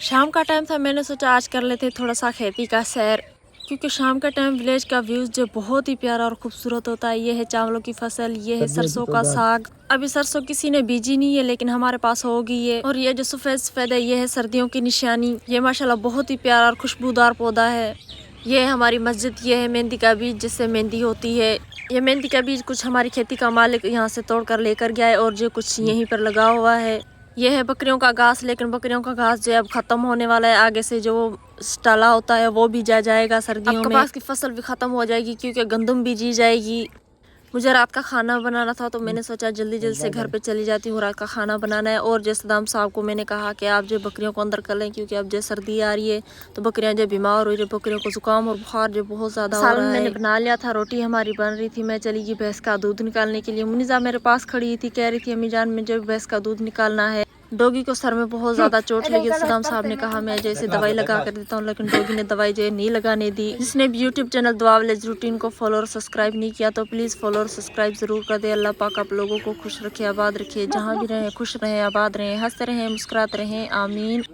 शाम का टाइम था, मैंने सोचा आज कर लेते थोड़ा सा खेती का सैर, क्योंकि शाम का टाइम विलेज का व्यूज जो बहुत ही प्यारा और खूबसूरत होता है। ये है चावलों की फसल, ये है सरसों का साग। अभी सरसों किसी ने बीजी नहीं है लेकिन हमारे पास होगी ये। और ये जो सफेद सफेद है ये है सर्दियों की निशानी। ये माशाल्लाह बहुत ही प्यारा और खुशबूदार पौधा है। ये है हमारी मस्जिद, ये है मेहंदी का बीज जिससे मेहंदी होती है। ये मेहंदी का बीज कुछ हमारी खेती का मालिक यहाँ से तोड़ कर लेकर गया है और जो कुछ यहीं पर लगा हुआ है। ये है बकरियों का घास, लेकिन बकरियों का घास जो है अब खत्म होने वाला है। आगे से जो स्टाला होता है वो भी जाएगा सर्दियों में। कपास की फसल भी खत्म हो जाएगी क्योंकि गंदम बीजी जाएगी। मुझे रात का खाना बनाना था तो मैंने सोचा जल्दी जल्दी से घर पे चली जाती हूँ, रात का खाना बनाना है। और जैसे दाम साहब को मैंने कहा कि आप जो बकरियों को अंदर कर लें, क्योंकि अब जो सर्दी आ रही है तो बकरियां जो बीमार हो रही है, बकरियों को जुकाम और बुखार जो बहुत ज्यादा हो रहा है। मैंने बना लिया था, रोटी हमारी बन रही थी। मैं चली गई भैंस का दूध निकालने के लिए। मुनीजा मेरे पास खड़ी थी, कह रही थी अम्मी जान मुझे भैंस का दूध निकालना है। डॉगी को सर में बहुत ज्यादा चोट लगी। सदाम साहब ने कहा मैं जैसे दवाई लगा कर देता हूँ, लेकिन डॉगी ने दवाई जो नहीं लगाने दी। जिसने भी यूट्यूब चैनल दुआ विलेज रूटीन को फॉलो और सब्सक्राइब नहीं किया तो प्लीज फॉलो और सब्सक्राइब जरूर कर दे। अल्लाह पाक आप लोगों को खुश रखे, आबाद रखे, जहाँ भी रहे खुश रहे, आबाद रहे, हंसते रहे, मुस्कुराते रहे, आमीन।